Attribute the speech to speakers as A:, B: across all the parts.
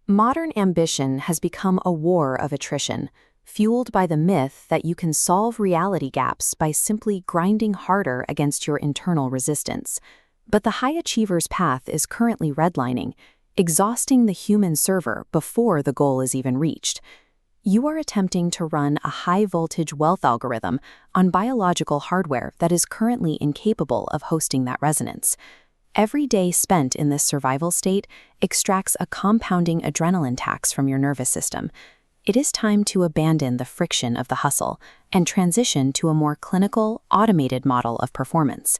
A: Modern ambition has become a war of attrition, fueled by the myth that you can solve reality gaps by simply grinding harder against your internal resistance. But the high achiever's path is currently redlining, exhausting the human server before the goal is even reached. You are attempting to run a high-voltage wealth algorithm on biological hardware that is currently incapable of hosting that resonance. Every day spent in this survival state extracts a compounding adrenaline tax from your nervous system. It is time to abandon the friction of the hustle and transition to a more clinical, automated model of performance.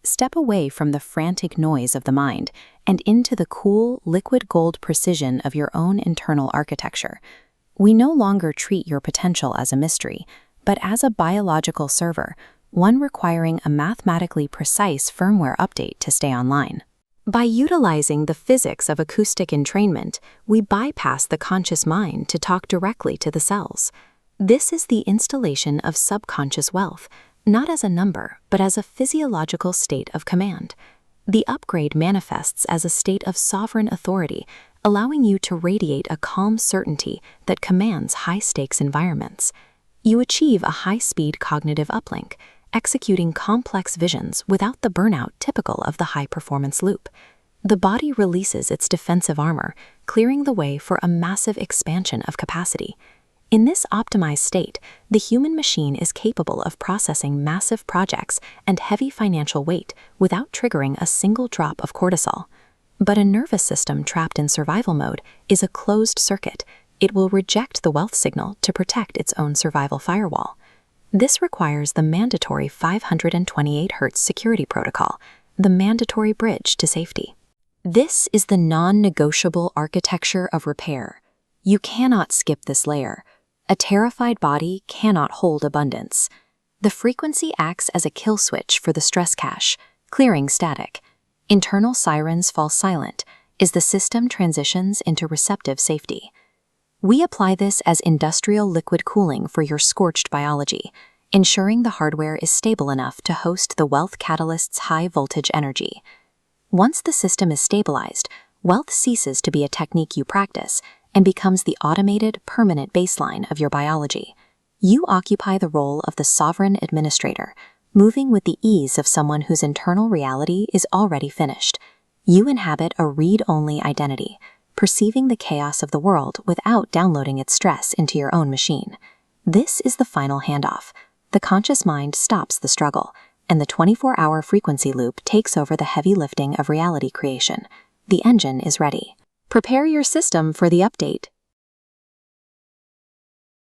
A: Step away from the frantic noise of the mind and into the cool, liquid gold precision of your own internal architecture. We no longer treat your potential as a mystery, but as a biological server, one requiring a mathematically precise firmware update to stay online. By utilizing the physics of acoustic entrainment, we bypass the conscious mind to talk directly to the cells. This is the installation of subconscious wealth, not as a number, but as a physiological state of command. The upgrade manifests as a state of sovereign authority, allowing you to radiate a calm certainty that commands high-stakes environments. You achieve a high-speed cognitive uplink, executing complex visions without the burnout typical of the high-performance loop. The body releases its defensive armor, clearing the way for a massive expansion of capacity. In this optimized state, the human machine is capable of processing massive projects and heavy financial weight without triggering a single drop of cortisol. But a nervous system trapped in survival mode is a closed circuit. It will reject the wealth signal to protect its own survival firewall. This requires the mandatory 528 Hz security protocol, the mandatory bridge to safety. This is the non-negotiable architecture of repair. You cannot skip this layer. A terrified body cannot hold abundance. The frequency acts as a kill switch for the stress cache, clearing static. Internal sirens fall silent as the system transitions into receptive safety. We apply this as industrial liquid cooling for your scorched biology, ensuring the hardware is stable enough to host the wealth catalyst's high-voltage energy. Once the system is stabilized, wealth ceases to be a technique you practice and becomes the automated, permanent baseline of your biology. You occupy the role of the sovereign administrator, moving with the ease of someone whose internal reality is already finished. You inhabit a read-only identity, perceiving the chaos of the world without downloading its stress into your own machine. This is the final handoff. The conscious mind stops the struggle, and the 24-hour frequency loop takes over the heavy lifting of reality creation. The engine is ready. Prepare your system for the update.